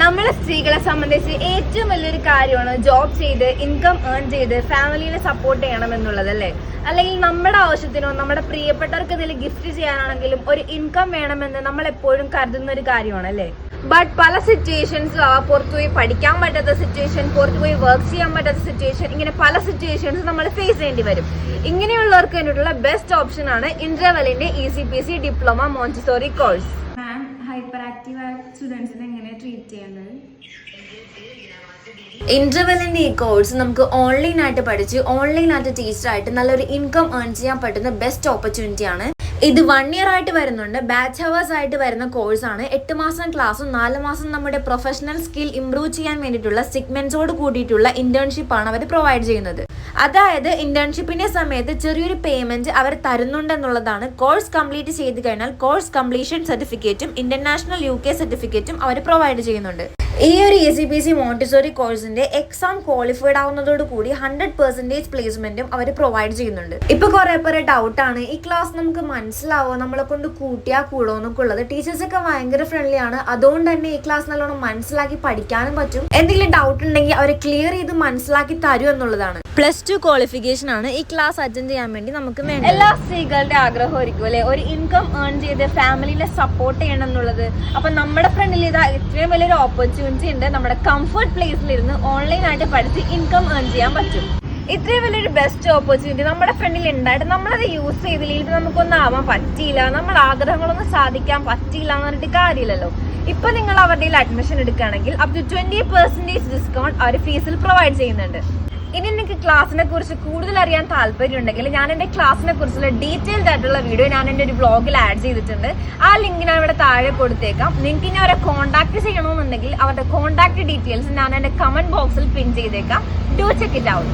നമ്മളെ സ്ത്രീകളെ സംബന്ധിച്ച് ഏറ്റവും വലിയൊരു കാര്യമാണ് ജോബ് ചെയ്ത് ഇൻകം ഏൺ ചെയ്ത് ഫാമിലിനെ സപ്പോർട്ട് ചെയ്യണം എന്നുള്ളത് അല്ലേ. അല്ലെങ്കിൽ നമ്മുടെ ആവശ്യത്തിനോ നമ്മുടെ പ്രിയപ്പെട്ടവർക്ക് എന്തെങ്കിലും ഗിഫ്റ്റ് ചെയ്യാനാണെങ്കിലും ഒരു ഇൻകം വേണമെന്ന് നമ്മൾ എപ്പോഴും കരുതുന്ന ഒരു കാര്യമാണ് അല്ലേ. ബട്ട് പല സിറ്റുവേഷൻസ് പുറത്തുപോയി പഠിക്കാൻ പറ്റാത്ത സിറ്റുവേഷൻ, പുറത്തുപോയി വർക്ക് ചെയ്യാൻ പറ്റാത്ത സിറ്റുവേഷൻ, ഇങ്ങനെ പല സിറ്റുവേഷൻസ് നമ്മൾ ഫേസ് ചെയ്യേണ്ടി വരും. ഇങ്ങനെയുള്ളവർക്ക് വേണ്ടിയിട്ടുള്ള ബെസ്റ്റ് ഓപ്ഷൻ ആണ് ഇൻട്രവെല്ലിന്റെ ECPC diploma Montessori course. Hyper active ആയ സ്റ്റുഡൻസിനെ എങ്ങനെ ട്രീറ്റ് ചെയ്യേണ്ടത്? ഇന്റർവെല്ലിന്റെ ഈ കോഴ്സ് നമുക്ക് ഓൺലൈനായിട്ട് പഠിച്ച് ഓൺലൈനായിട്ട് ടീച്ചറായിട്ട് നല്ലൊരു ഇൻകം ഏൺ ചെയ്യാൻ പറ്റുന്ന ബെസ്റ്റ് ഓപ്പർച്യൂണിറ്റി ആണ്. ഇത് 1 ഇയർ ആയിട്ട് വരുന്നുണ്ട്. ബാച്ച് ഹവേഴ്സ് ആയിട്ട് വരുന്ന കോഴ്സാണ്. 8 മാസം ക്ലാസ്സും 4 മാസം നമ്മുടെ പ്രൊഫഷണൽ സ്കിൽ ഇംപ്രൂവ് ചെയ്യാൻ വേണ്ടിയിട്ടുള്ള സിഗ്മെന്റ്സോട് കൂടിയിട്ടുള്ള ഇന്റേൺഷിപ്പ് ആണ് അവർ പ്രൊവൈഡ് ചെയ്യുന്നത്. അതായത് ഇന്റേൺഷിപ്പിന്റെ സമയത്ത് ചെറിയൊരു പേയ്മെന്റ് അവർ തരുന്നുണ്ടെന്നുള്ളതാണ്. കോഴ്സ് കംപ്ലീറ്റ് ചെയ്ത് കഴിഞ്ഞാൽ കോഴ്സ് കംപ്ലീഷൻ സർട്ടിഫിക്കറ്റും ഇന്റർനാഷണൽ UK സർട്ടിഫിക്കറ്റും അവർ പ്രൊവൈഡ് ചെയ്യുന്നുണ്ട്. ഈ ഒരു ECPC മോണ്ടിസോറി കോഴ്സിന്റെ എക്സാം ക്വാളിഫൈഡ് ആവുന്നതോടുകൂടി 100% പ്ലേസ്മെന്റും അവർ പ്രൊവൈഡ് ചെയ്യുന്നുണ്ട്. ഇപ്പൊ കുറെ പേരെ ഡൗട്ടാണ്, ഈ ക്ലാസ് നമുക്ക് മനസ്സിലാവോ, നമ്മളെ കൊണ്ട് കൂട്ടിയാ കൂടോ എന്നൊക്കെ ഉള്ളത്. ടീച്ചേഴ്സ് ഒക്കെ ഭയങ്കര ഫ്രണ്ട്ലി ആണ്. അതുകൊണ്ട് തന്നെ ഈ ക്ലാസ് നല്ലോണം മനസ്സിലാക്കി പഠിക്കാനും പറ്റും. എന്തെങ്കിലും ഡൗട്ട് ഉണ്ടെങ്കിൽ അവർ ക്ലിയർ ചെയ്ത് മനസ്സിലാക്കി തരും എന്നുള്ളതാണ്. +2 ക്വാളിഫിക്കേഷൻ ആണ് ഈ ക്ലാസ് അറ്റൻഡ് ചെയ്യാൻ വേണ്ടി നമുക്ക് വേണ്ടത്. എല്ലാ സ്ത്രീകളുടെ ആഗ്രഹമായിരിക്കും അല്ലെ, ഒരു ഇൻകം ഏൺ ചെയ്ത് ഫാമിലിനെ സപ്പോർട്ട് ചെയ്യണം എന്നുള്ളത്. അപ്പൊ നമ്മുടെ ഫ്രണ്ടിൽ ഇതാ ഇത്രയും വലിയൊരു ഓപ്പർച്യൂണിറ്റി ഉണ്ട്. നമ്മുടെ കംഫർട്ട് പ്ലേസിലിരുന്ന് ഓൺലൈനായിട്ട് പഠിച്ച് ഇൻകം ഏൺ ചെയ്യാൻ പറ്റും. ഇത്രയും വലിയൊരു ബെസ്റ്റ് ഓപ്പർച്യൂണിറ്റി നമ്മുടെ ഫ്രണ്ടിൽ ഉണ്ടായിട്ട് നമ്മളത് യൂസ് ചെയ്തില്ലെങ്കിൽ നമുക്കൊന്നും ആവാൻ പറ്റിയില്ല, നമ്മുടെ ആഗ്രഹങ്ങളൊന്നും സാധിക്കാൻ പറ്റിയില്ല എന്ന് പറഞ്ഞിട്ട് കാര്യമില്ലല്ലോ. ഇപ്പൊ നിങ്ങൾ അവരുടെ അഡ്മിഷൻ എടുക്കുകയാണെങ്കിൽ up to 20% ഡിസ്കൗണ്ട് അവർ ഫീസിൽ പ്രൊവൈഡ് ചെയ്യുന്നുണ്ട്. ഇനി നിങ്ങൾക്ക് ക്ലാസ്സിനെ കുറിച്ച് കൂടുതൽ അറിയാൻ താല്പര്യം ഉണ്ടെങ്കിൽ ഞാൻ എൻ്റെ ക്ലാസ്സിനെ കുറിച്ചുള്ള ഡീറ്റെയിൽഡ് ആയിട്ടുള്ള വീഡിയോ ഞാൻ എൻ്റെ ഒരു ബ്ലോഗിൽ ആഡ് ചെയ്തിട്ടുണ്ട്. ആ ലിങ്ക് ഞാൻ ഇവിടെ താഴെ കൊടുത്തേക്കാം. നിങ്ങൾക്ക് ഇനി അവരെ കോൺടാക്ട് ചെയ്യണമെന്നുണ്ടെങ്കിൽ അവരുടെ കോൺടാക്ട് ഡീറ്റെയിൽസ് ഞാൻ എൻ്റെ കമന്റ് ബോക്സിൽ പിൻ ചെയ്തേക്കാം. Do check it out.